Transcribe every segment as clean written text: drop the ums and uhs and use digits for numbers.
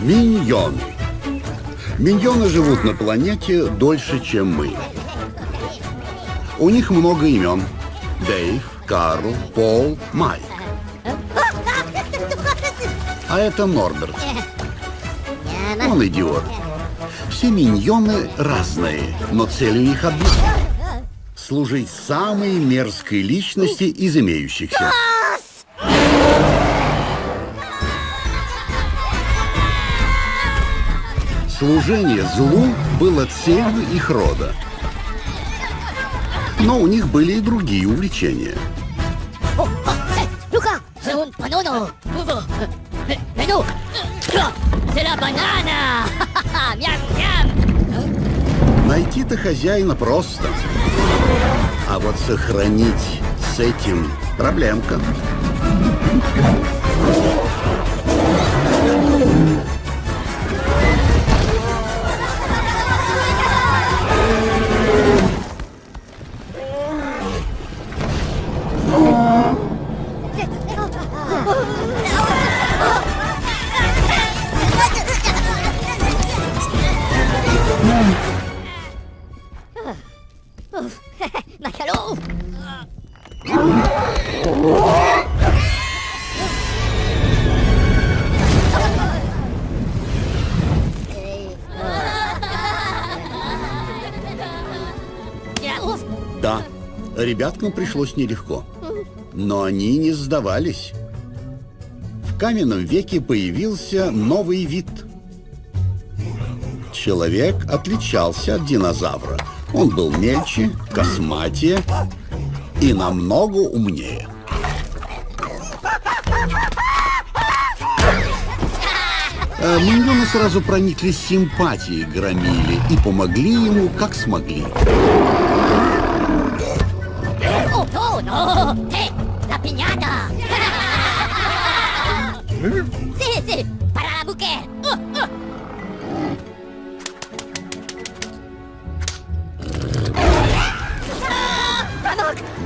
Миньоны. Миньоны живут на планете дольше, чем мы. У них много имен. Дэйв, Карл, Пол, Майк. А это Норберт. Он идиот. Все миньоны разные, но цель у них одна. Служить самой мерзкой личности из имеющихся. Служение злу было целью их рода. Но у них были и другие увлечения. Найти-то хозяина просто. А вот сохранить с этим проблемка. Да, ребяткам пришлось нелегко, но они не сдавались. В каменном веке появился новый вид. Человек отличался от динозавра. Он был мельче, косматее и намного умнее. Миньоны сразу прониклись симпатией к Громиле и помогли ему, как смогли.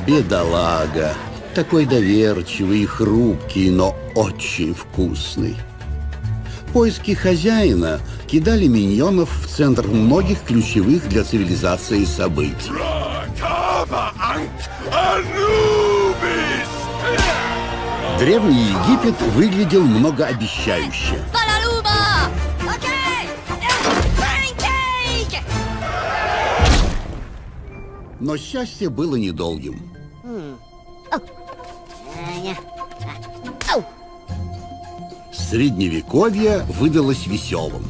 Бедолага, такой доверчивый и хрупкий, но очень вкусный. Поиски хозяина кидали миньонов в центр многих ключевых для цивилизации событий. Древний Египет выглядел многообещающе. Но счастье было недолгим. Средневековье выдалось веселым.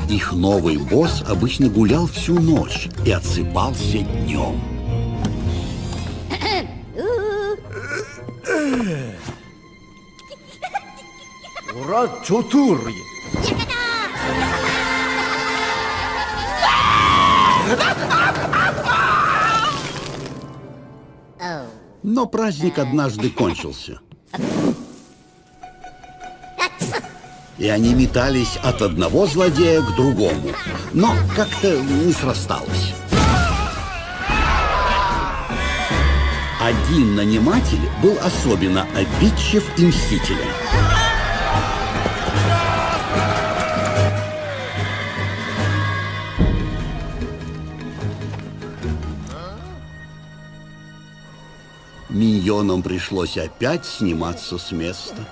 Их новый босс обычно гулял всю ночь и отсыпался днем. Ура, чотури! Но праздник однажды кончился. И они метались от одного злодея к другому. Но как-то не срасталось. Один наниматель был особенно обидчив и мстителен. Миньонам пришлось опять сниматься с места.